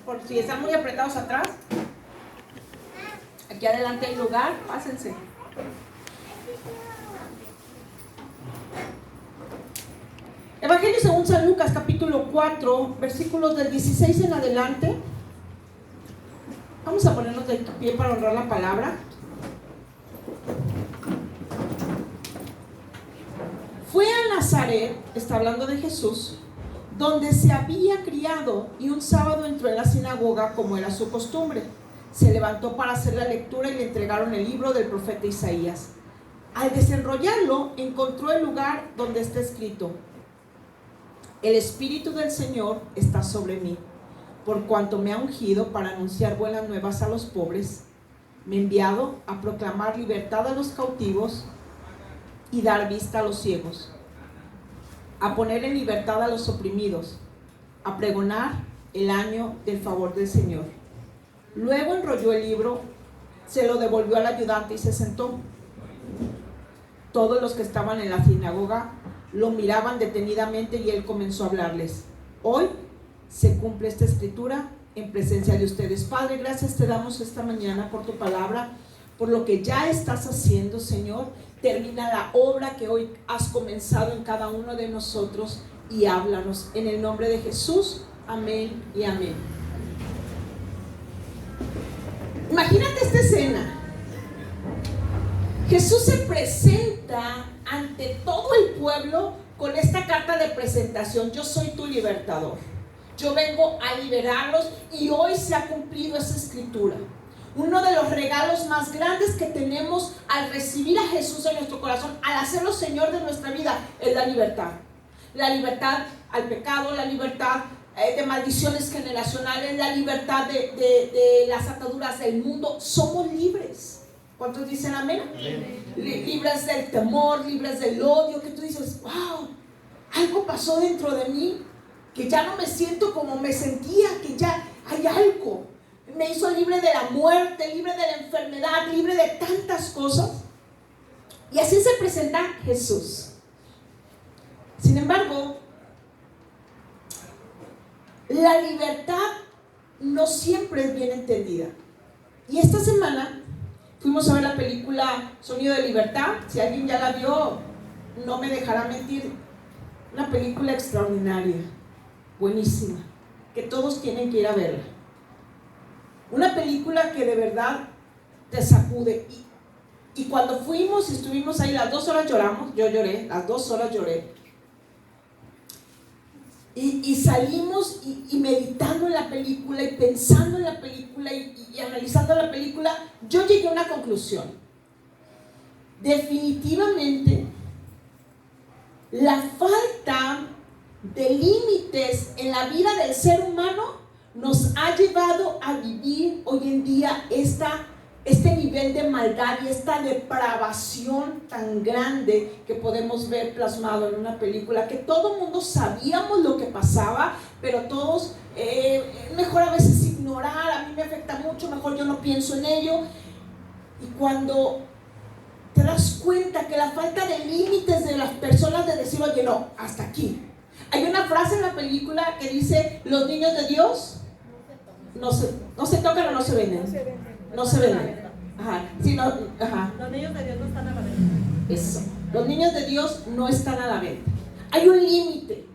por si están muy apretados atrás. Aquí adelante hay lugar, pásense. Evangelio según San Lucas, capítulo 4, versículos del 16 en adelante. Vamos a ponernos de pie para honrar la palabra. Fue a Nazaret, está hablando de Jesús, donde se había criado, y un sábado entró en la sinagoga como era su costumbre. Se levantó para hacer la lectura y le entregaron el libro del profeta Isaías. Al desenrollarlo, encontró el lugar donde está escrito: El Espíritu del Señor está sobre mí, por cuanto me ha ungido para anunciar buenas nuevas a los pobres. Me ha enviado a proclamar libertad a los cautivos y dar vista a los ciegos, a poner en libertad a los oprimidos, a pregonar el año del favor del Señor. Luego enrolló el libro, se lo devolvió al ayudante y se sentó. Todos los que estaban en la sinagoga lo miraban detenidamente y él comenzó a hablarles. Hoy se cumple esta escritura en presencia de ustedes. Padre, gracias te damos esta mañana por tu palabra, por lo que ya estás haciendo, Señor. Termina la obra que hoy has comenzado en cada uno de nosotros y háblanos. En el nombre de Jesús, amén y amén. Imagínate esta escena. Jesús se presenta ante todo el pueblo con esta carta de presentación: yo soy tu libertador, yo vengo a liberarlos, y hoy se ha cumplido esa escritura. Uno de los regalos más grandes que tenemos al recibir a Jesús en nuestro corazón, al hacerlo Señor de nuestra vida, es la libertad. La libertad al pecado, la libertad de maldiciones generacionales, la libertad de las ataduras del mundo. Somos libres. ¿Cuántos dicen amén? Libres del temor, libres del odio, que tú dices: wow, algo pasó dentro de mí, que ya no me siento como me sentía, que ya hay algo. Me hizo libre de la muerte, libre de la enfermedad, libre de tantas cosas. Y así se presenta Jesús. Sin embargo, la libertad no siempre es bien entendida. Y esta semana fuimos a ver la película Sonido de Libertad. Si alguien ya la vio, no me dejará mentir. Una película extraordinaria, buenísima, que todos tienen que ir a verla. Una película que de verdad te sacude. Y cuando fuimos y estuvimos ahí, las 2 horas lloramos. Yo lloré, las 2 horas lloré. Y salimos y meditando en la película y pensando en la película y analizando la película, yo llegué a una conclusión. Definitivamente, la falta de límites en la vida del ser humano nos ha llevado a vivir hoy en día este nivel de maldad y esta depravación tan grande que podemos ver plasmado en una película, que todo el mundo sabíamos lo que pasaba, pero todos mejor a veces ignorar. A mí me afecta mucho, mejor yo no pienso en ello. Y cuando te das cuenta que la falta de límites de las personas, de decir: oye, no, hasta aquí. Hay una frase en la película que dice: los niños de Dios no se tocan o no se venden. No se venden. Ajá. Sí, no, ajá. Los niños de Dios no están a la venta. Eso. Los niños de Dios no están a la venta. Hay un límite.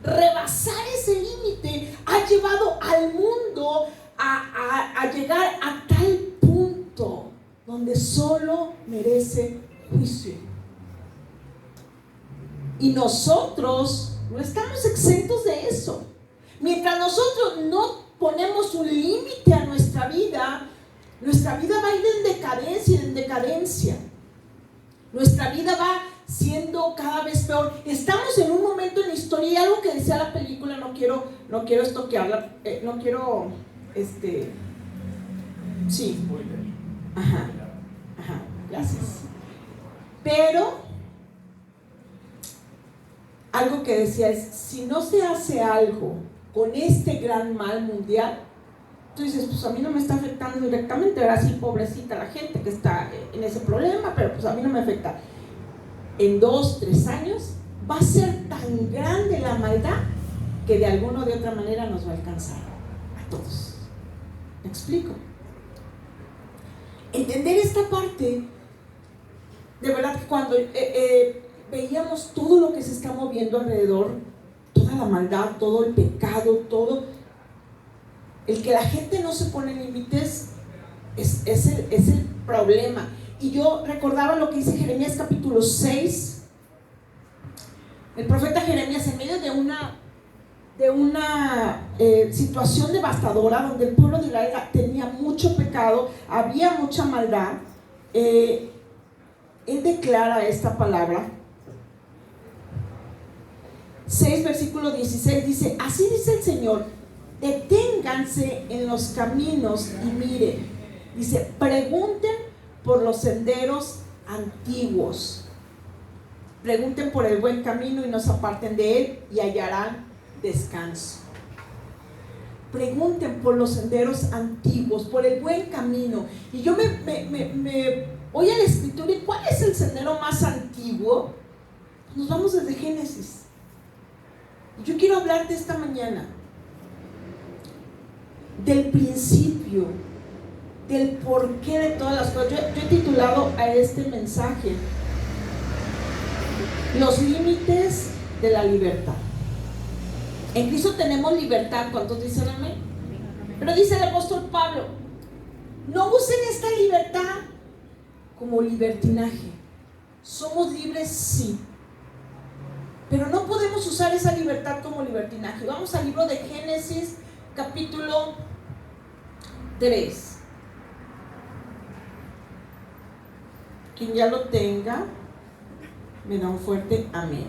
Rebasar ese límite ha llevado al mundo a llegar a tal punto donde solo merece juicio. Y nosotros no estamos exentos de eso. Mientras nosotros no ponemos un límite a nuestra vida va a ir en decadencia y en decadencia. Nuestra vida va siendo cada vez peor. Estamos en un momento en la historia, y algo que decía la película, no quiero estoquearla, no quiero, sí, ajá, gracias. Pero algo que decía es: si no se hace algo con este gran mal mundial, tú dices: pues a mí no me está afectando directamente, ahora sí, pobrecita la gente que está en ese problema, pero pues a mí no me afecta. En 2, 3 años va a ser tan grande la maldad que de alguna o de otra manera nos va a alcanzar. todos. ¿Me explico? Entender esta parte, de verdad que cuando veíamos todo lo que se está moviendo alrededor, toda la maldad, todo el pecado, todo, el que la gente no se pone límites es el problema. Y yo recordaba lo que dice Jeremías capítulo 6. El profeta Jeremías, en medio de una situación devastadora, donde el pueblo de Israel tenía mucho pecado, había mucha maldad, él declara esta palabra. 6 versículo 16 dice: así dice el Señor, deténganse en los caminos y miren. Dice: pregunten por los senderos antiguos, pregunten por el buen camino y no se aparten de él, y hallarán descanso. Pregunten por los senderos antiguos, por el buen camino. Y yo me voy a la escritura, y ¿cuál es el sendero más antiguo? Nos vamos desde Génesis. Y yo quiero hablarte esta mañana del principio, del porqué de todas las cosas. Yo he titulado a este mensaje: los límites de la libertad. En Cristo tenemos libertad. ¿Cuántos dicen amén? Pero dice el apóstol Pablo: no usen esta libertad como libertinaje. Somos libres, sí, pero no podemos usar esa libertad como libertinaje. Vamos al libro de Génesis capítulo 3. Quien ya lo tenga, me da un fuerte amén.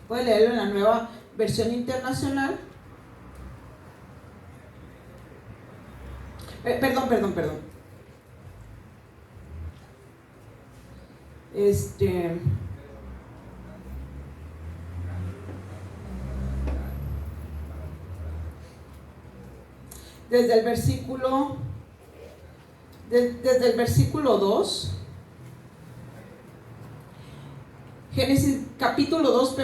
Puede leerlo en la Nueva Versión Internacional. Perdón. Desde el versículo 2, Génesis capítulo 2,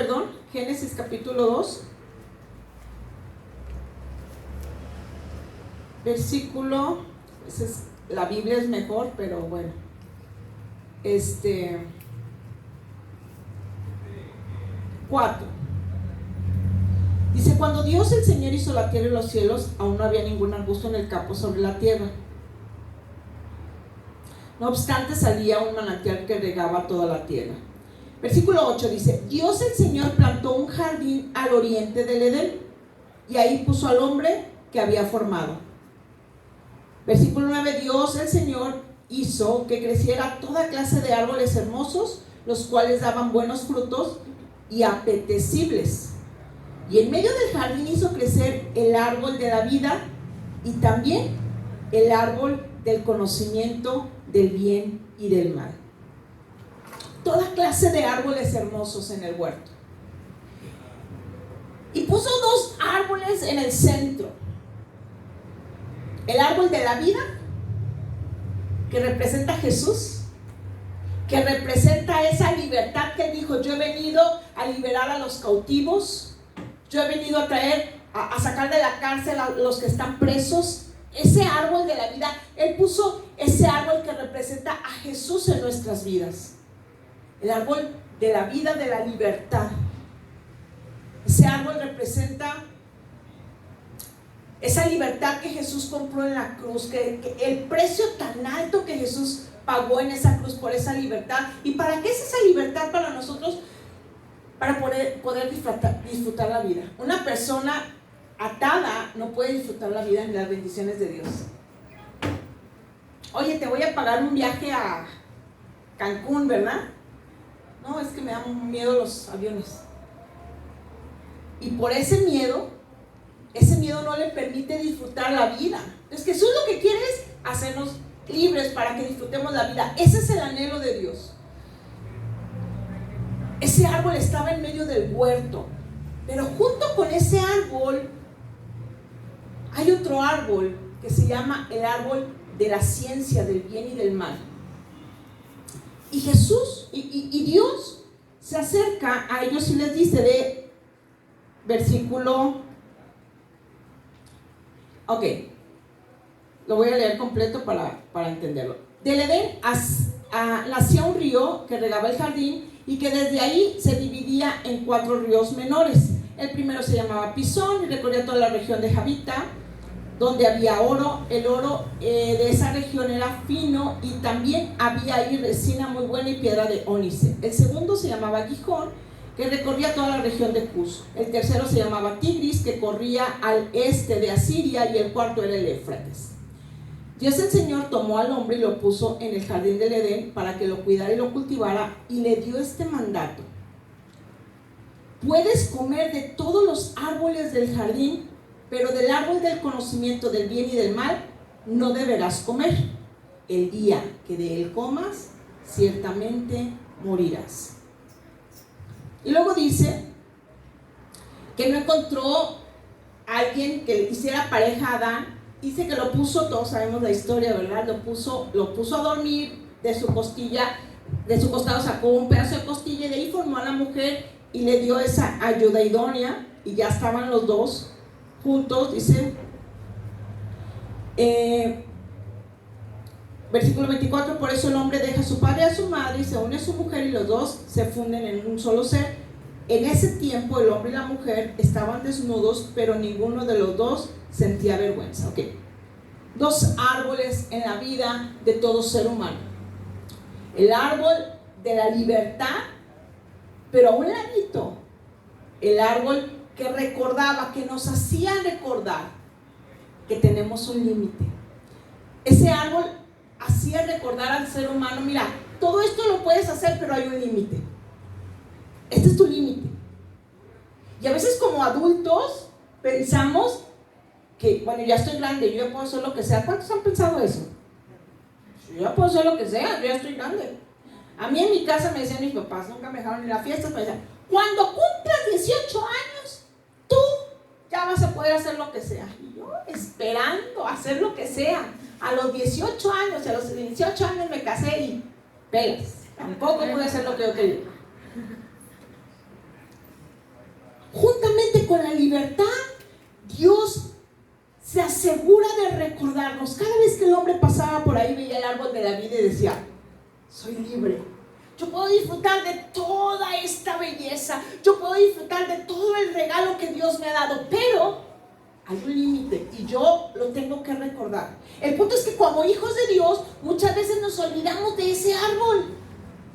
versículo, la Biblia es mejor, pero bueno, 4. Dice: cuando Dios el Señor hizo la tierra y los cielos, aún no había ningún arbusto en el campo sobre la tierra. No obstante, salía un manantial que regaba toda la tierra. Versículo 8 dice: Dios el Señor plantó un jardín al oriente del Edén, y ahí puso al hombre que había formado. Versículo 9: Dios el Señor hizo que creciera toda clase de árboles hermosos, los cuales daban buenos frutos y apetecibles. Y en medio del jardín hizo crecer el árbol de la vida y también el árbol del conocimiento del bien y del mal. Toda clase de árboles hermosos en el huerto. Y puso 2 árboles en el centro: el árbol de la vida, que representa a Jesús, que representa esa libertad que él dijo: yo he venido a liberar a los cautivos, yo he venido a traer, a sacar de la cárcel a los que están presos. Ese árbol de la vida, él puso ese árbol que representa a Jesús en nuestras vidas. El árbol de la vida, de la libertad. Ese árbol representa esa libertad que Jesús compró en la cruz, que el precio tan alto que Jesús pagó en esa cruz por esa libertad. ¿Y para qué es esa libertad para nosotros? Para poder disfrutar la vida. Una persona atada no puede disfrutar la vida ni las bendiciones de Dios. Oye, te voy a pagar un viaje a Cancún, ¿verdad? No, es que me dan miedo los aviones. Y por ese miedo no le permite disfrutar la vida. Entonces Jesús lo que quiere es hacernos libres para que disfrutemos la vida. Ese es el anhelo de Dios. Ese árbol estaba en medio del huerto, pero junto con ese árbol hay otro árbol que se llama el árbol de la ciencia del bien y del mal. Y Jesús y Dios se acerca a ellos y les dice, de versículo Ok, lo voy a leer completo para entenderlo. Del Edén nacía un río que regaba el jardín y que desde ahí se dividía en 4 ríos menores. El primero se llamaba Pisón y recorría toda la región de Javita, donde había oro. El oro de esa región era fino y también había ahí resina muy buena y piedra de ónice. El segundo se llamaba Gijón, que recorría toda la región de Cus. El tercero se llamaba Tigris, que corría al este de Asiria, y el cuarto era el Éufrates. Dios el Señor tomó al hombre y lo puso en el jardín del Edén para que lo cuidara y lo cultivara, y le dio este mandato: puedes comer de todos los árboles del jardín, pero del árbol del conocimiento del bien y del mal no deberás comer. El día que de él comas, ciertamente morirás. Y luego dice que no encontró a alguien que le hiciera pareja a Adán. Dice que lo puso, todos sabemos la historia, ¿verdad? Lo puso a dormir, de su costado sacó un pedazo de costilla y de ahí formó a la mujer y le dio esa ayuda idónea, y ya estaban los dos juntos. Dice versículo 24: por eso el hombre deja a su padre y a su madre y se une a su mujer, y los dos se funden en un solo ser. En ese tiempo el hombre y la mujer estaban desnudos, pero ninguno de los dos sentía vergüenza. Okay. 2 árboles en la vida de todo ser humano: el árbol de la libertad, pero a un ladito el árbol que recordaba, que nos hacía recordar que tenemos un límite. Ese árbol hacía recordar al ser humano: mira, todo esto lo puedes hacer, pero hay un límite. Este es tu límite. Y a veces como adultos pensamos que, bueno, ya estoy grande, yo ya puedo hacer lo que sea. ¿Cuántos han pensado eso? Yo ya puedo hacer lo que sea, yo ya estoy grande. A mí en mi casa me decían mis papás, nunca me dejaron ir a fiestas, me decían: cuando cumplas 18 años, tú ya vas a poder hacer lo que sea. Y yo esperando hacer lo que sea. A los 18 años, a los 18 años me casé y pelas, tampoco pude hacer lo que yo quería. Juntamente con la libertad, Dios se asegura de recordarnos. Cada vez que el hombre pasaba por ahí, veía el árbol de la vida y decía: soy libre, yo puedo disfrutar de toda esta belleza, yo puedo disfrutar de todo el regalo que Dios me ha dado, pero hay un límite y yo lo tengo que recordar. El punto es que como hijos de Dios muchas veces nos olvidamos de ese árbol,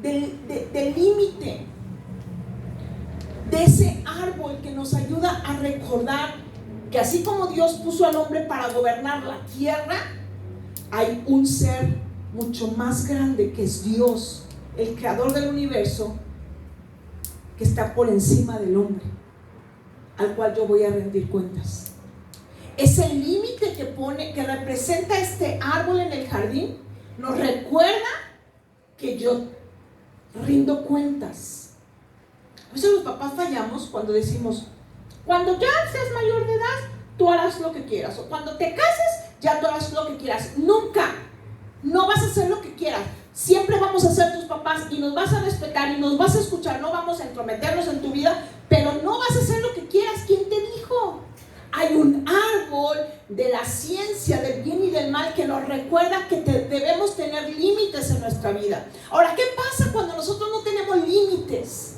del límite, de ese árbol que nos ayuda a recordar que así como Dios puso al hombre para gobernar la tierra, hay un ser mucho más grande que es Dios, el creador del universo, que está por encima del hombre, al cual yo voy a rendir cuentas. Ese límite que representa este árbol en el jardín nos recuerda que yo rindo cuentas. A veces los papás fallamos cuando decimos: cuando ya seas mayor de edad, tú harás lo que quieras, o cuando te cases, ya tú harás lo que quieras. Nunca, no vas a hacer lo que quieras. Siempre vamos a ser tus papás y nos vas a respetar y nos vas a escuchar. No vamos a entrometernos en tu vida, pero no vas a hacer lo que quieras. ¿Quién te dijo? Hay un árbol de la ciencia del bien y del mal que nos recuerda que debemos tener límites en nuestra vida. Ahora, ¿qué pasa cuando nosotros no tenemos límites?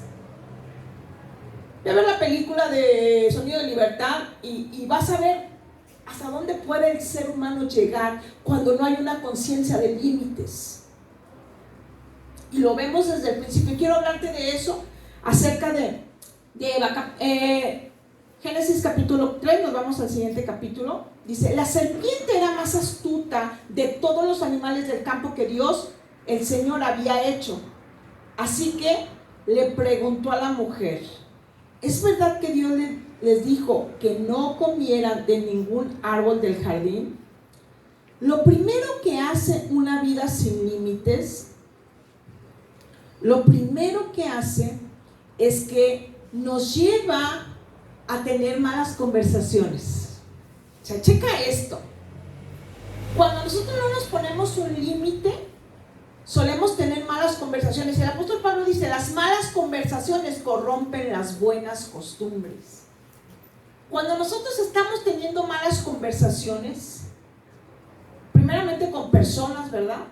Ve a ver la película de Sonido de Libertad y vas a ver hasta dónde puede el ser humano llegar cuando no hay una conciencia de límites. Y lo vemos desde el principio. Quiero hablarte de eso, acerca de Génesis capítulo 3, nos vamos al siguiente capítulo. Dice: la serpiente era más astuta de todos los animales del campo que Dios, el Señor, había hecho. Así que le preguntó a la mujer: ¿es verdad que Dios les dijo que no comieran de ningún árbol del jardín? Lo primero que hace una vida sin límites, lo primero que hace es que nos lleva a tener malas conversaciones. O sea, checa esto. Cuando nosotros no nos ponemos un límite, solemos tener malas conversaciones. El apóstol Pablo dice: las malas conversaciones corrompen las buenas costumbres. Cuando nosotros estamos teniendo malas conversaciones, conversaciones, primeramente con personas, ¿verdad?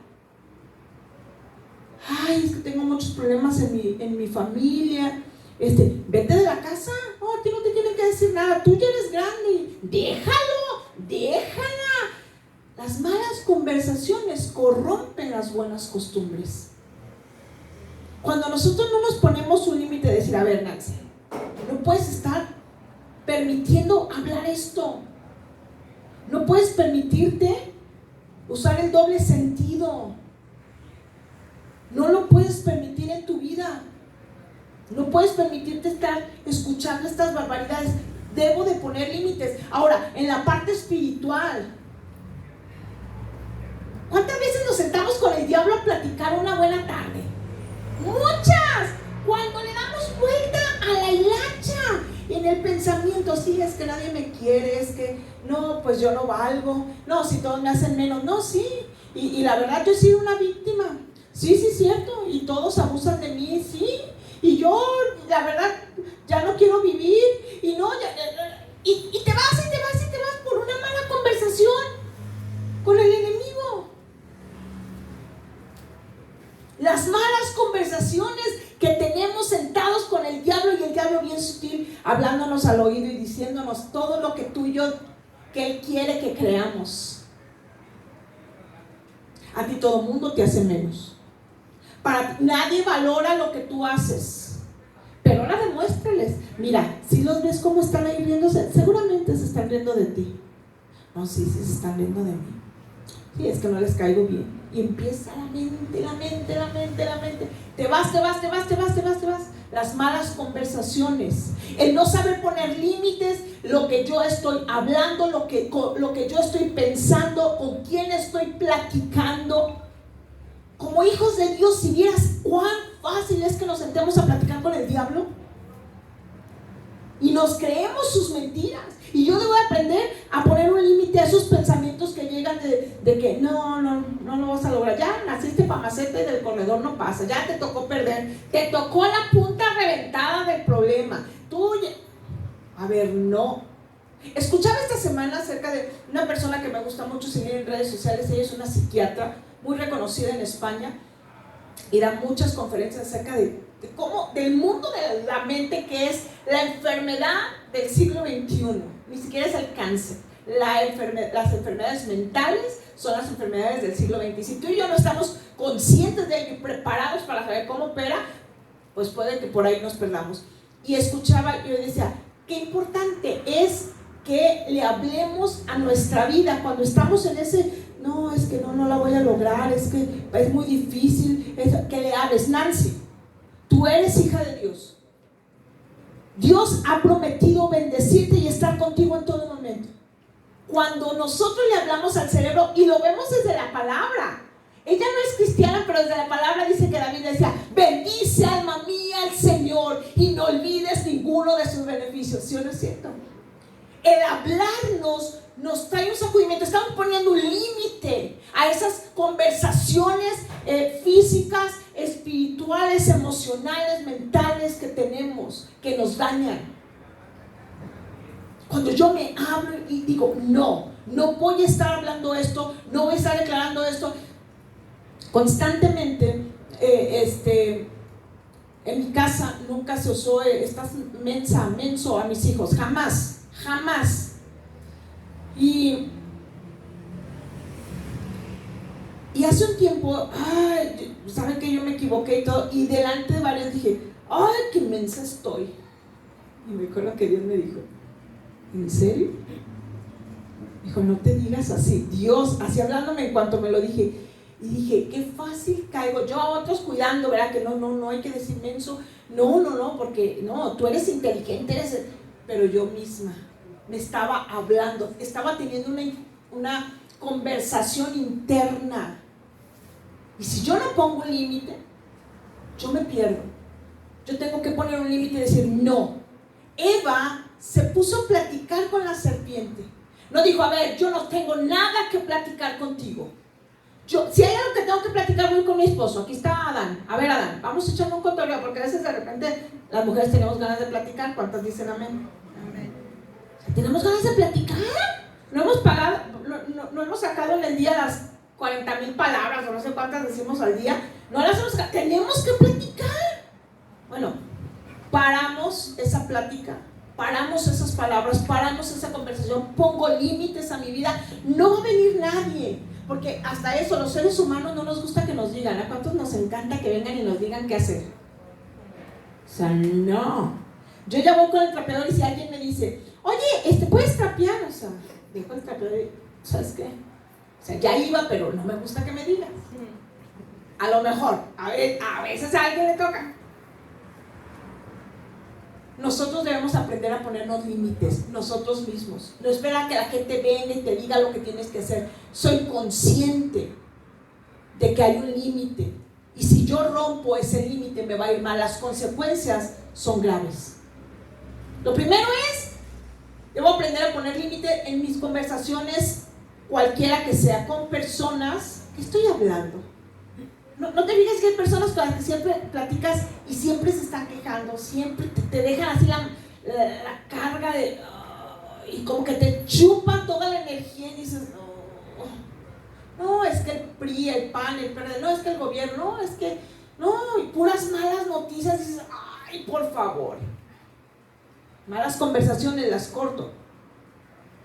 Ay, es que tengo muchos problemas en mi familia. Vete de la casa. No, a ti no te tienen que decir nada. Tú ya eres grande. Déjala. Las malas conversaciones corrompen las buenas costumbres. Cuando nosotros no nos ponemos un límite de decir, a ver, Nancy, no puedes estar permitiendo hablar esto. No puedes permitirte usar el doble sentido. No lo puedes permitir en tu vida. No puedes permitirte estar escuchando estas barbaridades. Debo de poner límites. Ahora, en la parte espiritual, ¿cuántas veces nos sentamos con el diablo a platicar una buena tarde? Muchas. Cuando le damos vuelta a la hilacha en el pensamiento, sí, es que nadie me quiere, es que no, pues yo no valgo, no, si todos me hacen menos, no, sí, y la verdad yo he sido una víctima, sí, cierto, y todos abusan de mí, sí, y yo, la verdad, ya no quiero vivir, y no, y te vas por una mala conversación con el enemigo. Las malas conversaciones que tenemos sentados con el diablo, y el diablo bien sutil, hablándonos al oído y diciéndonos todo lo que tú y yo, que él quiere que creamos. A ti todo el mundo te hace menos. Para ti, nadie valora lo que tú haces. Pero ahora demuéstrales. Mira, si los ves cómo están ahí riéndose, seguramente se están riendo de ti. No, sí, se están riendo de mí. Sí, es que no les caigo bien. Y empieza la mente. Te vas. Las malas conversaciones. El no saber poner límites, lo que yo estoy hablando, lo que yo estoy pensando, con quién estoy platicando. Como hijos de Dios, si vieras cuán fácil es que nos sentemos a platicar con el diablo y nos creemos sus mentiras. Y yo debo aprender a poner un límite a esos pensamientos que llegan de que no lo vas a lograr. Ya naciste para macete, del corredor no pasa. Ya te tocó perder. Te tocó la punta reventada del problema. A ver, no. Escuchaba esta semana acerca de una persona que me gusta mucho seguir en redes sociales. Ella es una psiquiatra muy reconocida en España y da muchas conferencias acerca de cómo, del mundo de la mente, que es la enfermedad del siglo XXI. Ni siquiera es el cáncer. Las enfermedades mentales son las enfermedades del siglo XX. Si tú y yo no estamos conscientes de ello y preparados para saber cómo opera, pues puede que por ahí nos perdamos. Y escuchaba, yo decía, qué importante es que le hablemos a nuestra vida cuando estamos en ese, no, es que no la voy a lograr, es que es muy difícil, que le hables. Nancy, tú eres hija de Dios. Dios ha prometido bendecirte y estar contigo en todo momento. Cuando nosotros le hablamos al cerebro, y lo vemos desde la palabra, ella no es cristiana, pero desde la palabra dice que David decía, bendice alma mía al Señor y no olvides ninguno de sus beneficios. ¿Sí o no es cierto? El hablarnos nos trae un sacudimiento. Estamos poniendo un límite a esas conversaciones físicas, espirituales, emocionales, mentales que tenemos, que nos dañan. Cuando yo me hablo y digo, no voy a estar hablando esto, no voy a estar declarando esto constantemente. En mi casa nunca se usó estás menso a mis hijos, jamás. Y hace un tiempo, saben que yo me equivoqué y todo, y delante de varios dije, ay, qué mensa estoy. Y me acuerdo que Dios me dijo, ¿en serio? Dijo, no te digas así. Dios, así hablándome en cuanto me lo dije. Y dije, qué fácil caigo. Yo a otros cuidando, ¿verdad? Que no hay que decir menso. No, porque no, tú eres inteligente, pero yo misma me estaba hablando, estaba teniendo una conversación interna. Y si yo no pongo un límite, yo me pierdo. Yo tengo que poner un límite y decir no. Eva se puso a platicar con la serpiente. No dijo, a ver, yo no tengo nada que platicar contigo. Si hay algo que tengo que platicar, voy con mi esposo. Aquí está Adán. A ver, Adán, vamos echando un cotorreo, porque a veces de repente las mujeres tenemos ganas de platicar. ¿Cuántas dicen amén? Amén. ¿Tenemos ganas de platicar? No hemos pagado 40,000 palabras o no sé cuántas decimos al día. No las hacemos, tenemos que platicar. Bueno, paramos esa plática, paramos esas palabras, paramos esa conversación, pongo límites a mi vida. No va a venir nadie, porque hasta eso, los seres humanos no nos gusta que nos digan. ¿A cuántos nos encanta que vengan y nos digan qué hacer? O sea, no. Yo ya voy con el trapeador y si alguien me dice, oye, ¿puedes trapear? O sea, dejo el trapeador y, ¿sabes qué? O sea, ya iba, pero no me gusta que me digas. A lo mejor, a veces a alguien le toca. Nosotros debemos aprender a ponernos límites, nosotros mismos. No espera que la gente venga y te diga lo que tienes que hacer. Soy consciente de que hay un límite. Y si yo rompo ese límite, me va a ir mal. Las consecuencias son graves. Lo primero es, debo aprender a poner límite en mis conversaciones, cualquiera que sea, con personas que estoy hablando. No te fijas que hay personas con las que siempre platicas y siempre se están quejando, siempre te dejan así la carga de y como que te chupan toda la energía y dices, no, es que el PRI, el PAN, el PRD, no, es que el gobierno, no, es que, no, y puras malas noticias, y dices, ay, por favor. Malas conversaciones las corto.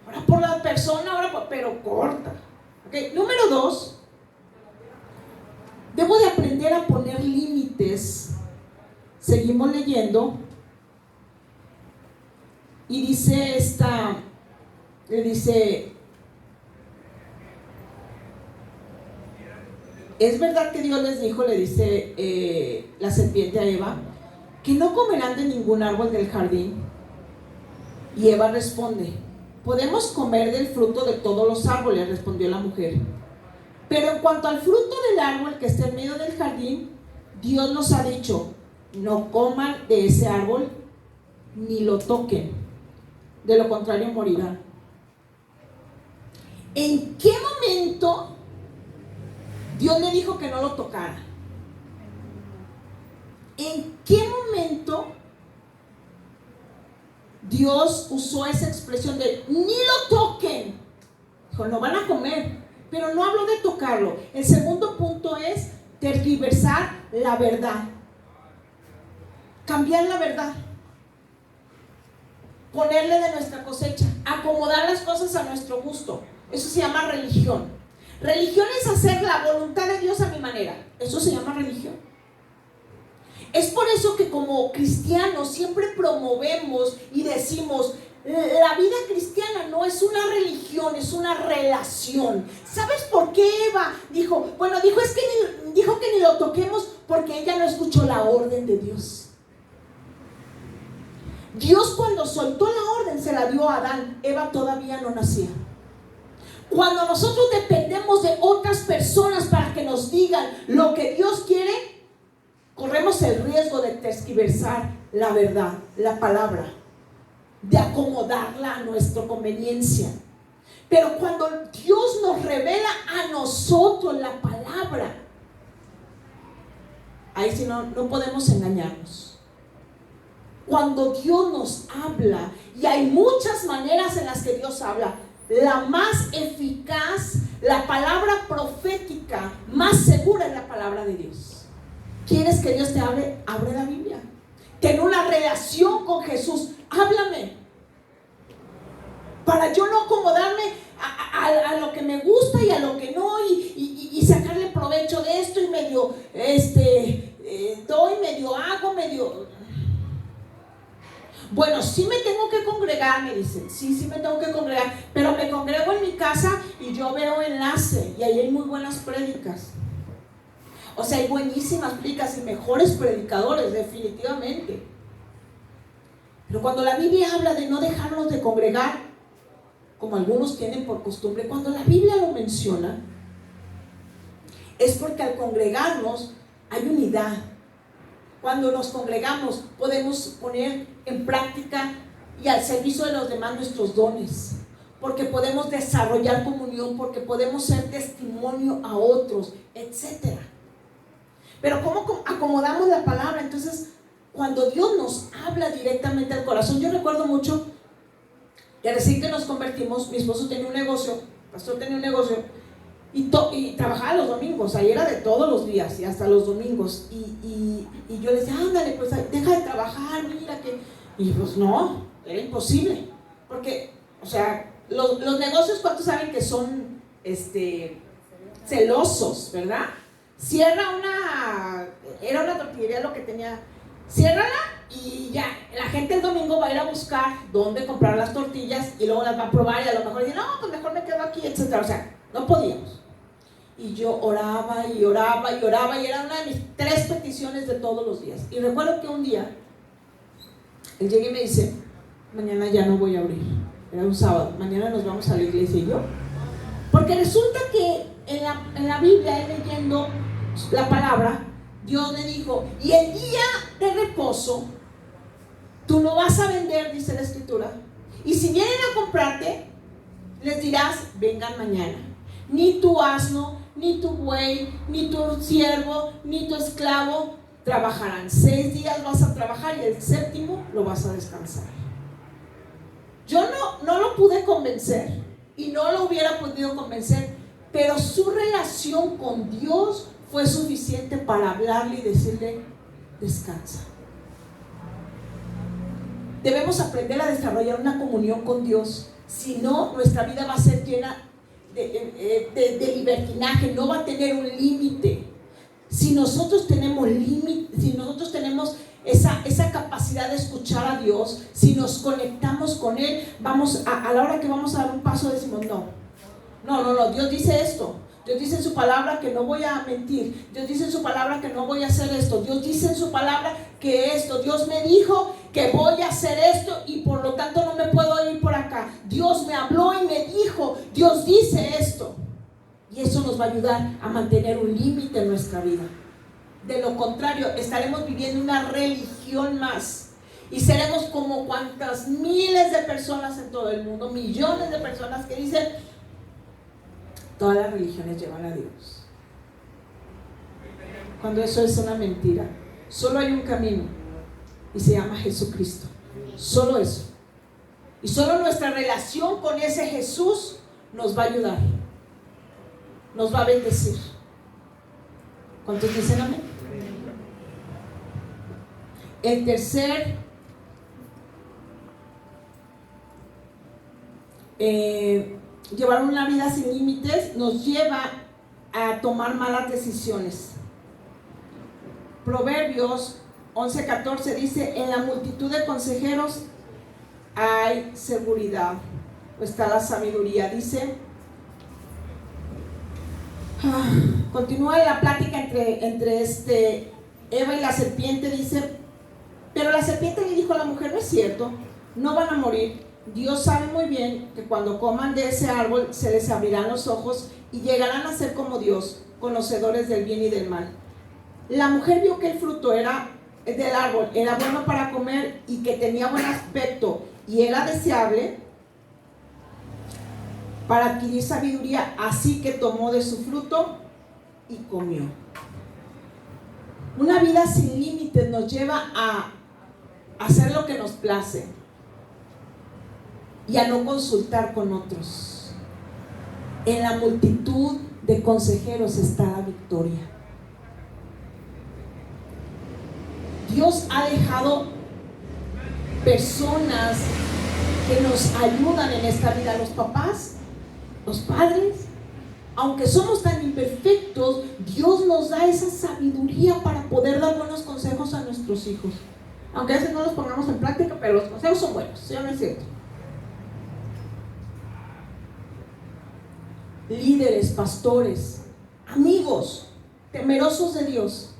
Ahora por la persona, pero corta. Okay. Número 2. Debo de aprender a poner límites. Seguimos leyendo. Y dice es verdad que Dios les dijo, le dice la serpiente a Eva, que no comerán de ningún árbol del jardín. Y Eva responde, podemos comer del fruto de todos los árboles, respondió la mujer. Pero en cuanto al fruto del árbol que está en medio del jardín, Dios nos ha dicho, no coman de ese árbol, ni lo toquen, de lo contrario morirán. ¿En qué momento Dios le dijo que no lo tocara? ¿En qué momento Dios usó esa expresión de ni lo toquen? Dijo, no van a comer. Pero no hablo de tocarlo. El segundo punto es tergiversar la verdad. Cambiar la verdad. Ponerle de nuestra cosecha. Acomodar las cosas a nuestro gusto. Eso se llama religión. Religión es hacer la voluntad de Dios a mi manera. Eso se llama religión. Es por eso que como cristianos siempre promovemos y decimos, la vida cristiana no es una religión, es una relación. ¿Sabes por qué Eva dijo? Dijo que ni lo toquemos porque ella no escuchó la orden de Dios. Dios cuando soltó la orden se la dio a Adán. Eva todavía no nacía. Cuando nosotros dependemos de otras personas para que nos digan lo que Dios quiere, corremos el riesgo de tergiversar la verdad, la palabra, de acomodarla a nuestra conveniencia. Pero cuando Dios nos revela a nosotros la palabra, ahí sí no podemos engañarnos. Cuando Dios nos habla, y hay muchas maneras en las que Dios habla, la más eficaz, la palabra profética más segura es la palabra de Dios. ¿Quieres que Dios te hable? Abre la Biblia. Ten una relación con Jesús. Háblame. Para yo no acomodarme a lo que me gusta y a lo que no, y sacarle provecho de esto, y medio doy, medio hago, medio. Bueno, sí me tengo que congregar, me dicen. Sí me tengo que congregar, pero me congrego en mi casa y yo veo enlace, y ahí hay muy buenas prédicas. O sea, hay buenísimas predicas y mejores predicadores, definitivamente. Pero cuando la Biblia habla de no dejarnos de congregar, como algunos tienen por costumbre, cuando la Biblia lo menciona, es porque al congregarnos hay unidad. Cuando nos congregamos podemos poner en práctica y al servicio de los demás nuestros dones, porque podemos desarrollar comunión, porque podemos ser testimonio a otros, etc. Pero ¿cómo acomodamos la palabra? Entonces, cuando Dios nos habla directamente al corazón, yo recuerdo mucho que recién que nos convertimos, mi esposo tenía un negocio, el pastor tenía un negocio, y trabajaba los domingos, ahí era de todos los días y hasta los domingos. Y yo le decía, ándale, pues deja de trabajar, mira que. Y pues no, era imposible. Porque, o sea, los negocios, ¿cuántos saben que son celosos, verdad? Era una tortillería lo que tenía, ciérrala y ya, la gente el domingo va a ir a buscar dónde comprar las tortillas y luego las va a probar y a lo mejor dice, no, pues mejor me quedo aquí, etcétera. O sea, no podíamos. Y yo oraba y oraba y oraba y era una de mis 3 peticiones de todos los días. Y recuerdo que un día, él llega y me dice, mañana ya no voy a abrir. Era un sábado, mañana nos vamos a la iglesia. Y yo, porque resulta que en la Biblia, él leyendo la palabra, Dios le dijo, y el día de reposo, tú no vas a vender, dice la escritura, y si vienen a comprarte, les dirás, vengan mañana. Ni tu asno, ni tu buey, ni tu siervo, ni tu esclavo trabajarán. 6 días vas a trabajar y el 7º lo vas a descansar. Yo no lo pude convencer y no lo hubiera podido convencer, pero su relación con Dios fue suficiente para hablarle y decirle, descansa. Debemos aprender a desarrollar una comunión con Dios, si no, nuestra vida va a ser llena de libertinaje, no va a tener un límite. Si nosotros tenemos límite, si nosotros tenemos esa capacidad de escuchar a Dios, si nos conectamos con Él, vamos a la hora que vamos a dar un paso decimos no, Dios dice esto, Dios dice en su palabra que no voy a mentir, Dios dice en su palabra que no voy a hacer esto, Dios dice en su palabra que esto, Dios me dijo que voy a hacer esto y por lo tanto no me puedo ir por acá, Dios me habló y me dijo, Dios dice esto. Y eso nos va a ayudar a mantener un límite en nuestra vida. De lo contrario, estaremos viviendo una religión más y seremos como cuantas miles de personas en todo el mundo, millones de personas que dicen, todas las religiones llevan a Dios. Cuando eso es una mentira. Solo hay un camino y se llama Jesucristo. Solo eso. Y solo nuestra relación con ese Jesús nos va a ayudar. Nos va a bendecir. ¿Cuántos dicen amén? El tercer llevar una vida sin límites nos lleva a tomar malas decisiones. Proverbios 11:14 dice, en la multitud de consejeros hay seguridad, o está la sabiduría. Dice, continúa la plática entre Eva y la serpiente. Dice, pero la serpiente le dijo a la mujer, no es cierto, no van a morir. Dios sabe muy bien que cuando coman de ese árbol se les abrirán los ojos y llegarán a ser como Dios, conocedores del bien y del mal. La mujer vio que el fruto del árbol era bueno para comer y que tenía buen aspecto y era deseable para adquirir sabiduría, así que tomó de su fruto y comió. Una vida sin límites nos lleva a hacer lo que nos place y a no consultar con otros. En la multitud de consejeros está la victoria. Dios ha dejado personas que nos ayudan en esta vida, los papás, los padres. Aunque somos tan imperfectos, Dios nos da esa sabiduría para poder dar buenos consejos a nuestros hijos. Aunque a veces no los pongamos en práctica, pero los consejos son buenos, ¿sí o no es cierto? Líderes, pastores, amigos, temerosos de Dios,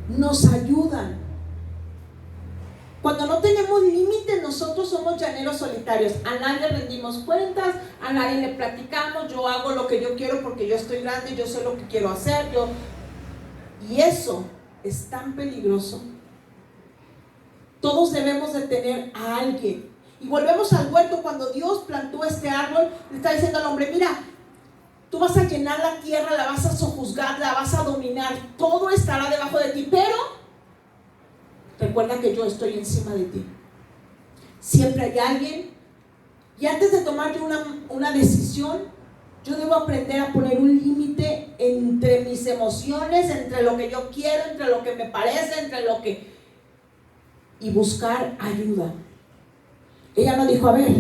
nos ayudan. Cuando no tenemos límites, nosotros somos llaneros solitarios. A nadie rendimos cuentas, a nadie le platicamos. Yo hago lo que yo quiero porque yo estoy grande, yo sé lo que quiero hacer. Y eso es tan peligroso. Todos debemos de tener a alguien. Y volvemos al huerto. Cuando Dios plantó este árbol, le está diciendo al hombre, mira, tú vas a llenar la tierra, la vas a sojuzgar, la vas a dominar. Todo estará debajo de ti, pero recuerda que yo estoy encima de ti. Siempre hay alguien. Y antes de tomar una decisión, Yo debo aprender a poner un límite entre mis emociones, entre lo que yo quiero, entre lo que me parece, entre lo que... y buscar ayuda. Ella no dijo, a ver,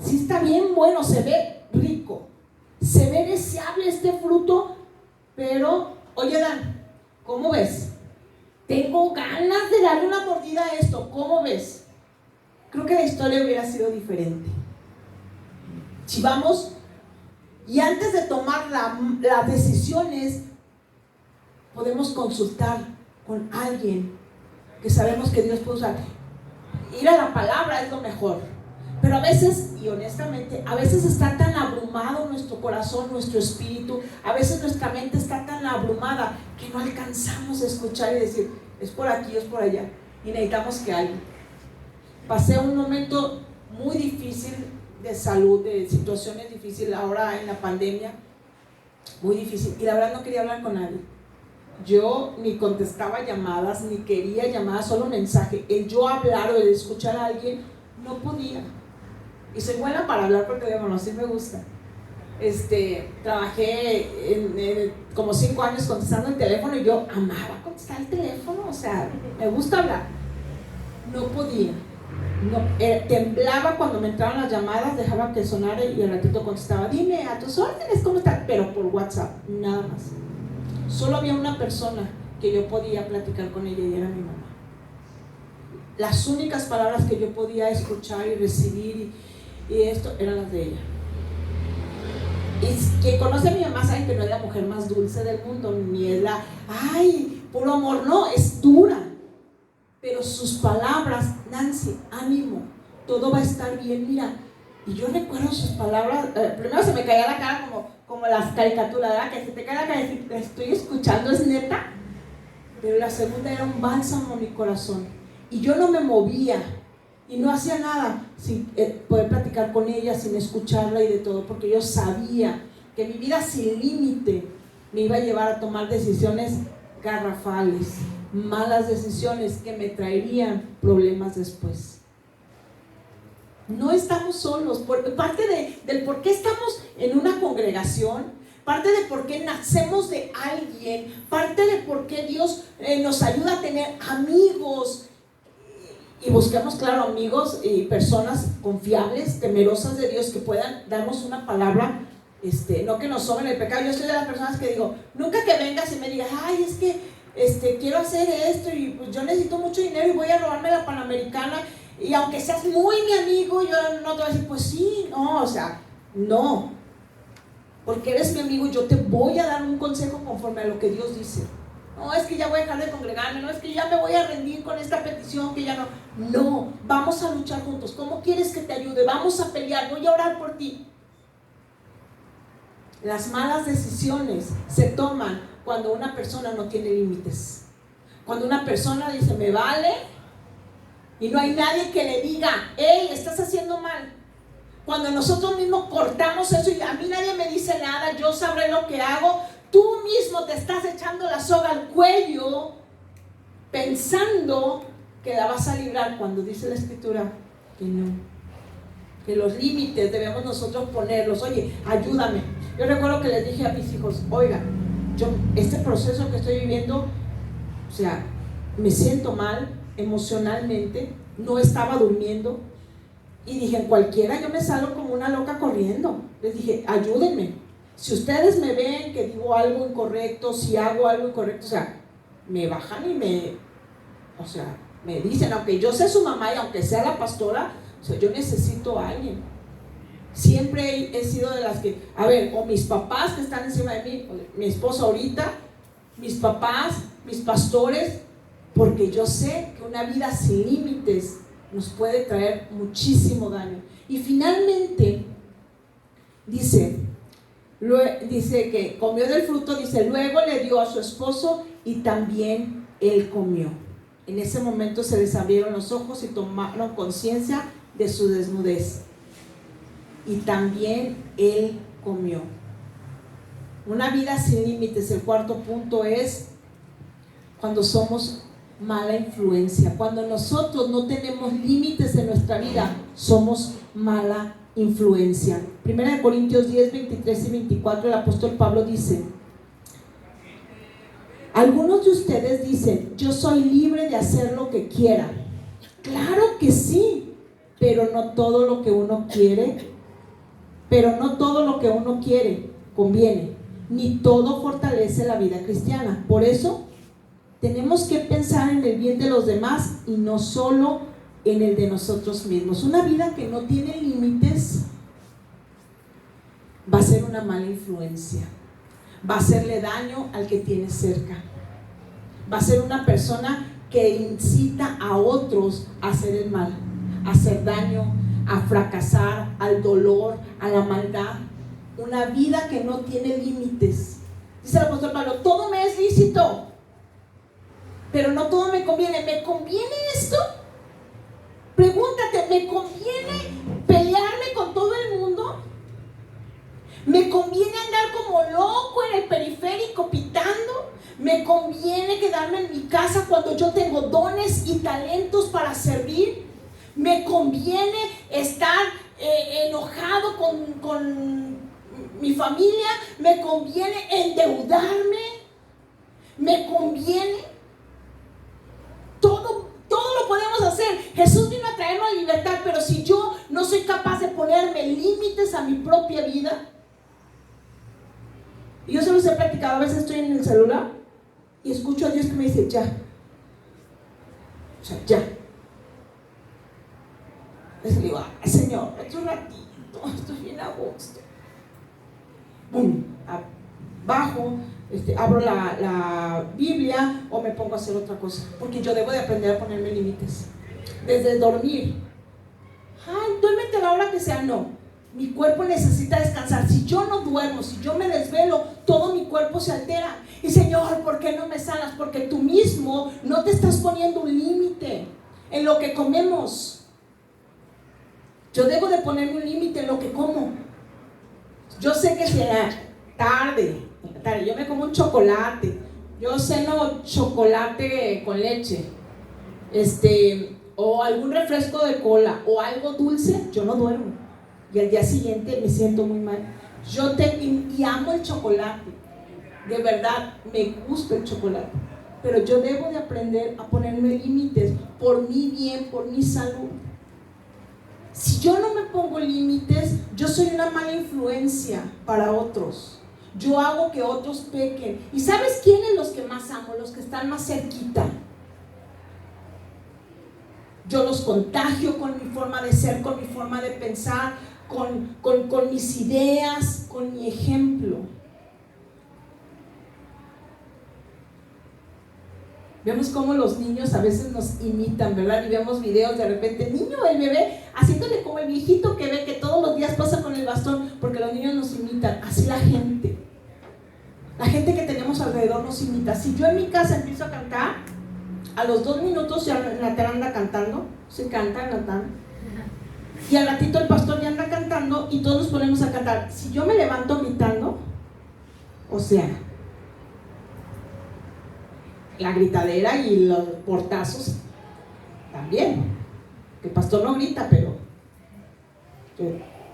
sí está bien bueno, se ve rico, se ve deseable este fruto, pero, oye Dan, ¿cómo ves? Tengo ganas de darle una mordida a esto, ¿cómo ves? Creo que la historia hubiera sido diferente. Si vamos, y antes de tomar las decisiones, podemos consultar con alguien que sabemos que Dios puede usar. Ir a la palabra es lo mejor, pero a veces, y honestamente, a veces está tan abrumado nuestro corazón, nuestro espíritu, a veces nuestra mente está tan abrumada que no alcanzamos a escuchar y decir, es por aquí, es por allá, y necesitamos que alguien. Pasé un momento muy difícil de salud, de situaciones difíciles ahora en la pandemia, muy difícil, y la verdad no quería hablar con nadie. Yo ni contestaba llamadas, ni quería llamadas, solo mensaje. El yo hablar o el escuchar a alguien, no podía. Y soy buena para hablar por teléfono, sí me gusta. Trabajé como 5 años contestando el teléfono y yo amaba contestar el teléfono, o sea, me gusta hablar. No podía. Temblaba cuando me entraban las llamadas, dejaba que sonara y al ratito contestaba, dime, a tus órdenes, ¿cómo estás? Pero por WhatsApp, nada más. Solo había una persona que yo podía platicar con ella y era mi mamá. Las únicas palabras que yo podía escuchar y recibir y esto eran las de ella. Y quien conoce a mi mamá sabe que no es la mujer más dulce del mundo, ni es la, ay, puro amor, no, es dura. Pero sus palabras, Nancy, ánimo, todo va a estar bien, mira. Y yo recuerdo sus palabras, primero se me caía la cara como las caricaturas, ¿verdad? Que se te cae la cara y decir, te estoy escuchando, es neta. Pero la segunda era un bálsamo a mi corazón. Y yo no me movía y no hacía nada sin poder platicar con ella, sin escucharla y de todo, porque yo sabía que mi vida sin límite me iba a llevar a tomar decisiones garrafales, malas decisiones que me traerían problemas después. No estamos solos. Parte del por qué estamos en una congregación, parte de por qué nacemos de alguien, parte de por qué Dios nos ayuda a tener amigos. Y busquemos, claro, amigos y personas confiables, temerosas de Dios, que puedan darnos una palabra, no que nos soben el pecado. Yo soy de las personas que digo, nunca que vengas y me digas, ay, es que quiero hacer esto y pues yo necesito mucho dinero y voy a robarme la Panamericana, y aunque seas muy mi amigo, yo no te voy a decir, pues sí, no, o sea, no, porque eres mi amigo, yo te voy a dar un consejo conforme a lo que Dios dice. No, es que ya voy a dejar de congregarme, no, es que ya me voy a rendir con esta petición, que ya no, vamos a luchar juntos. ¿Cómo quieres que te ayude? Vamos a pelear, voy a orar por ti. Las malas decisiones se toman cuando una persona no tiene límites, cuando una persona dice, me vale, y no hay nadie que le diga, hey, estás haciendo mal. Cuando nosotros mismos cortamos eso y a mí nadie me dice nada, yo sabré lo que hago, tú mismo te estás echando la soga al cuello pensando que la vas a librar, cuando dice la Escritura que no, que los límites debemos nosotros ponerlos. Oye, ayúdame. Yo recuerdo que les dije a mis hijos, oiga, yo este proceso que estoy viviendo, o sea, me siento mal emocionalmente, no estaba durmiendo, y dije, en cualquiera yo me salgo como una loca corriendo. Les dije, ayúdenme. Si ustedes me ven que digo algo incorrecto, si hago algo incorrecto, o sea, me bajan y me dicen, aunque yo sea su mamá y aunque sea la pastora, o sea, yo necesito a alguien. Siempre he sido de las que, a ver, o mis papás que están encima de mí, o mi esposo ahorita, mis papás, mis pastores, porque yo sé que una vida sin límites nos puede traer muchísimo daño. Y finalmente dice que comió del fruto, dice, luego le dio a su esposo y también él comió. En ese momento se les abrieron los ojos y tomaron conciencia de su desnudez, y también él comió. Una vida sin límites. El cuarto punto es cuando somos mala influencia. Cuando nosotros no tenemos límites en nuestra vida, somos mala influencia. 1 Corintios 10, 23 y 24, el apóstol Pablo dice: algunos de ustedes dicen, yo soy libre de hacer lo que quiera. Claro que sí, pero no todo lo que uno quiere conviene, ni todo fortalece la vida cristiana. Por eso tenemos que pensar en el bien de los demás y no solo en el de nosotros mismos. Una vida que no tiene límites va a ser una mala influencia, va a hacerle daño al que tiene cerca, va a ser una persona que incita a otros a hacer el mal, a hacer daño, a fracasar, al dolor, a la maldad. Una vida que no tiene límites. Dice el apóstol Pablo: todo me es lícito, pero no todo me conviene. ¿Me conviene esto? Pregúntate, ¿me conviene pelearme con todo el mundo? ¿Me conviene andar como loco en el periférico pitando? ¿Me conviene quedarme en mi casa cuando yo tengo dones y talentos para servir? ¿Me conviene estar enojado con mi familia? ¿Me conviene endeudarme? ¿Me conviene? Todo lo podemos hacer. Jesús vino a traernos libertad, pero si yo no soy capaz de ponerme límites a mi propia vida, y yo se los he practicado. A veces estoy en el celular y escucho a Dios que me dice: ya. O sea, ya. Entonces le digo: ay, Señor, otro ratito, estoy bien a gusto. Bum, bajo, abro la Biblia o me pongo a hacer otra cosa, porque yo debo de aprender a ponerme límites. Desde dormir, ay, duérmete a la hora que sea. No, mi cuerpo necesita descansar. Si yo no duermo, si yo me desvelo, todo mi cuerpo se altera. Y Señor, ¿por qué no me sanas? Porque tú mismo no te estás poniendo un límite en lo que comemos. Yo debo de ponerme un límite en lo que como. Yo sé que si tarde, yo me como un chocolate, yo ceno chocolate con leche, o algún refresco de cola o algo dulce, yo no duermo y al día siguiente me siento muy mal. Y amo el chocolate, de verdad me gusta el chocolate, pero yo debo de aprender a ponerme límites por mi bien, por mi salud. Si yo no me pongo límites, yo soy una mala influencia para otros. Yo hago que otros pequen. ¿Y sabes quiénes los que más amo? Los que están más cerquita. Yo los contagio con mi forma de ser, con mi forma de pensar, con mis ideas, con mi ejemplo. Vemos cómo los niños a veces nos imitan, ¿verdad? Y vemos videos de repente, niño, el bebé, haciéndole como el viejito que ve que todos los días pasa con el bastón, porque los niños nos imitan. Así la gente que tenemos alrededor nos imita. Si yo en mi casa empiezo a cantar, a los 2 minutos ya Natal anda cantando, se canta, y al ratito el pastor ya anda cantando y todos nos ponemos a cantar. Si yo me levanto gritando, o sea, la gritadera y los portazos también. El pastor no grita, pero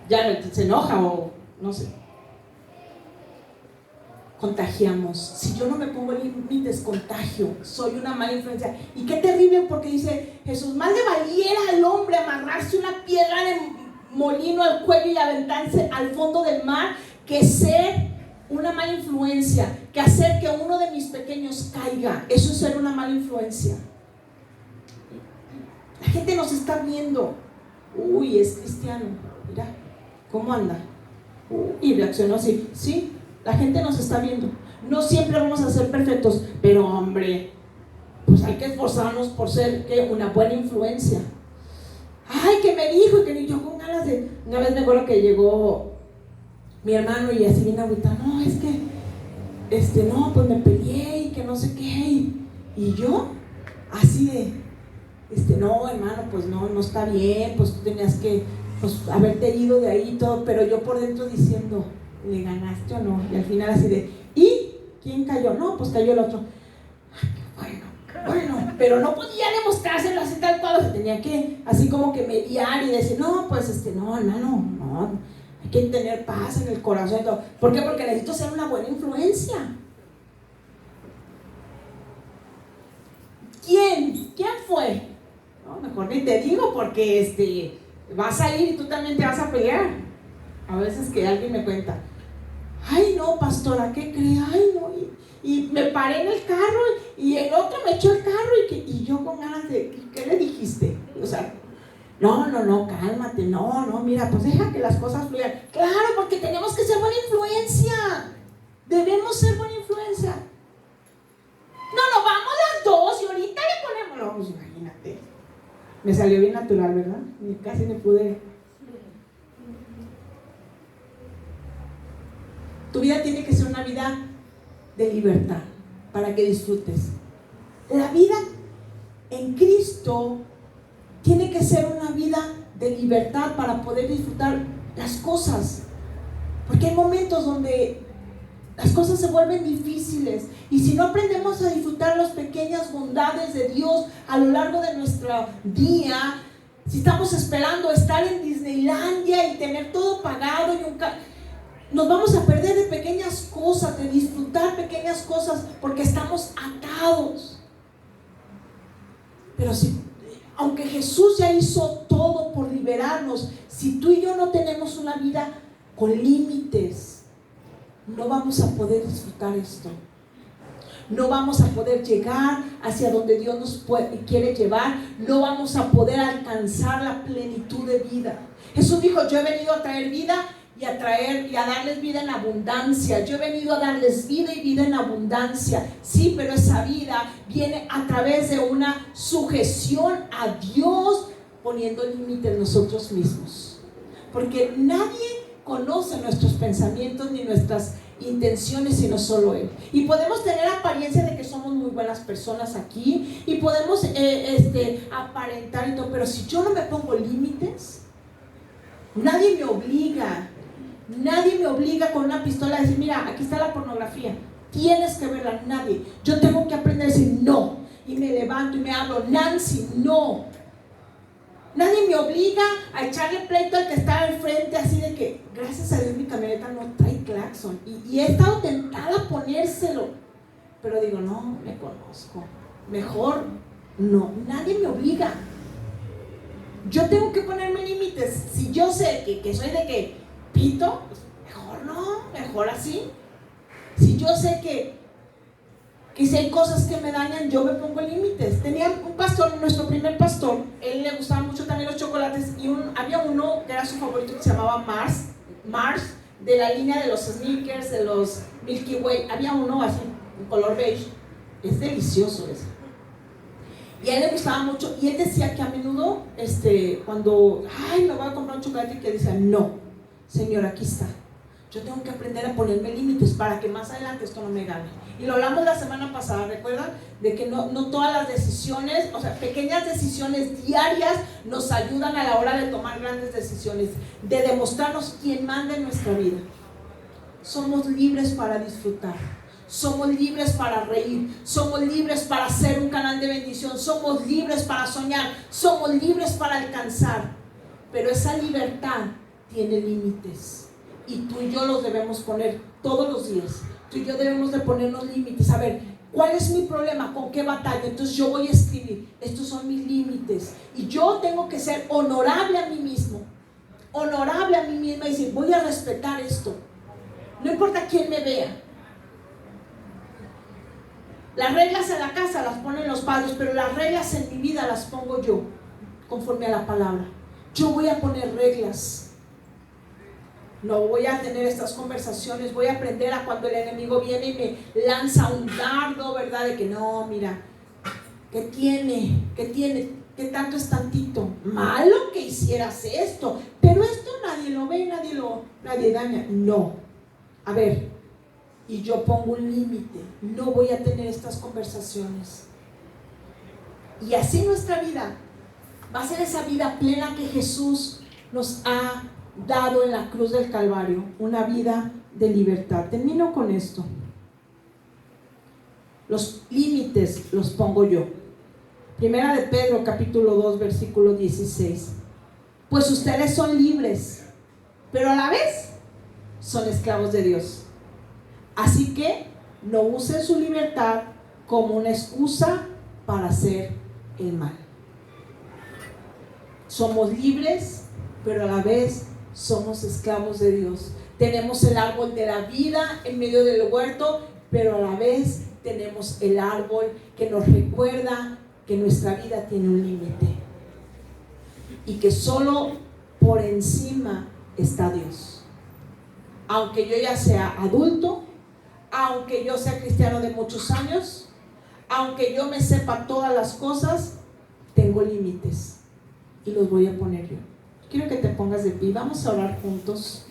ya se enoja o no sé. Contagiamos. Si yo no me pongo límites, contagio. Soy una mala influencia. Y qué terrible, porque dice Jesús: más le valiera al hombre amarrarse una piedra de molino al cuello y aventarse al fondo del mar, que ser una mala influencia, que hacer que uno de mis pequeños caiga. Eso es ser una mala influencia. La gente nos está viendo. Uy, es cristiano, mira cómo anda. Y reaccionó así. Sí, la gente nos está viendo. No siempre vamos a ser perfectos, pero hombre, pues hay que esforzarnos por ser una buena influencia. Ay, que me dijo, que yo con ganas de... Una vez me acuerdo que llegó mi hermano y así bien agüita: no, es que no, pues me peleé y que no sé qué. Y yo así de no, hermano, pues no está bien, pues tú tenías que haberte ido de ahí y todo. Pero yo por dentro diciendo: ¿le ganaste o no? Y al final así de: ¿y quién cayó? No, pues cayó el otro. Ay, bueno, pero no podía demostrárselo así tal cual. Se tenía que así como que mediar y decir: no, pues no, hermano, no, Hay que tener paz en el corazón y todo. ¿Por qué? Porque necesito ser una buena influencia. ¿Quién fue? No, mejor ni te digo porque vas a ir y tú también te vas a pelear. A veces que alguien me cuenta, ay no, pastora, ¿qué cree? Ay no, y me paré en el carro y el otro me echó el carro y yo con ganas de, ¿qué le dijiste? O sea, no, cálmate, no, mira, pues deja que las cosas fluyan. Claro, porque tenemos que ser buena influencia. Debemos ser buena influencia. No, vamos las dos y ahorita le ponemos. No, pues imagínate. Me salió bien natural, ¿verdad? Casi me pude. Tu vida tiene que ser una vida de libertad para que disfrutes. La vida en Cristo tiene que ser una vida de libertad para poder disfrutar las cosas. Porque hay momentos donde las cosas se vuelven difíciles y si no aprendemos a disfrutar las pequeñas bondades de Dios a lo largo de nuestro día, si estamos esperando estar en Disneylandia y tener todo pagado nos vamos a perder de pequeñas cosas, de disfrutar pequeñas cosas porque estamos atados. Pero aunque Jesús ya hizo todo por liberarnos, si tú y yo no tenemos una vida con límites, no vamos a poder disfrutar esto. No vamos a poder llegar hacia donde Dios nos quiere llevar. No vamos a poder alcanzar la plenitud de vida. Jesús dijo, yo he venido a traer vida y a darles vida en abundancia. Yo he venido a darles vida y vida en abundancia. Sí, pero esa vida viene a través de una sujeción a Dios, poniendo límites nosotros mismos. Porque nadie conoce nuestros pensamientos ni nuestras intenciones sino solo Él. Y podemos tener apariencia de que somos muy buenas personas aquí y podemos aparentar y todo, pero si yo no me pongo límites, nadie me obliga con una pistola a decir, mira, aquí está la pornografía, tienes que verla. Nadie. Yo tengo que aprender a decir no, y me levanto y me hablo, Nancy, no. Nadie me obliga a echarle pleito al que está al frente, así de que, gracias a Dios mi camioneta no trae claxon, y he estado tentada a ponérselo, pero digo, no, me conozco, mejor no. Nadie me obliga. Yo tengo que ponerme límites. Si yo sé que soy de que pito, pues mejor no, mejor así. Si yo sé que si hay cosas que me dañan, yo me pongo límites. Tenía un pastor, nuestro primer pastor, él le gustaban mucho también los chocolates y había uno que era su favorito que se llamaba Mars, de la línea de los Snickers, de los Milky Way. Había uno así, en color beige. Es delicioso ese. Y a él le gustaba mucho y él decía que a menudo, cuando, me voy a comprar un chocolate, que decía, no, Señor, aquí está. Yo tengo que aprender a ponerme límites para que más adelante esto no me gane. Y lo hablamos la semana pasada, ¿recuerdan? De que no todas las decisiones, o sea, pequeñas decisiones diarias nos ayudan a la hora de tomar grandes decisiones, de demostrarnos quién manda en nuestra vida. Somos libres para disfrutar, somos libres para reír, somos libres para ser un canal de bendición, somos libres para soñar, somos libres para alcanzar. Pero esa libertad tiene límites. Y tú y yo los debemos poner todos los días. Tú y yo debemos de ponernos límites. A ver, ¿cuál es mi problema? ¿Con qué batalla? Entonces yo voy a escribir, estos son mis límites. Y yo tengo que ser honorable a mí mismo. Honorable a mí misma y decir, voy a respetar esto. No importa quién me vea. Las reglas en la casa las ponen los padres, pero las reglas en mi vida las pongo yo, conforme a la palabra. Yo voy a poner reglas. No voy a tener estas conversaciones, voy a aprender a cuando el enemigo viene y me lanza un dardo, ¿verdad? De que no, mira, ¿qué tiene? ¿Qué tanto es tantito? Malo que hicieras esto, pero esto nadie lo ve, nadie daña. No, a ver, y yo pongo un límite, no voy a tener estas conversaciones. Y así nuestra vida va a ser esa vida plena que Jesús nos ha dado en la cruz del Calvario, una vida de libertad. Termino con esto. Los límites los pongo yo. Primera de Pedro, capítulo 2, versículo 16. Pues ustedes son libres, pero a la vez son esclavos de Dios. Así que no usen su libertad como una excusa para hacer el mal. Somos libres, pero a la vez somos esclavos de Dios. Tenemos el árbol de la vida en medio del huerto, pero a la vez tenemos el árbol que nos recuerda que nuestra vida tiene un límite y que solo por encima está Dios. Aunque yo ya sea adulto, aunque yo sea cristiano de muchos años, aunque yo me sepa todas las cosas, tengo límites y los voy a poner yo. Quiero que te pongas de pie, vamos a orar juntos.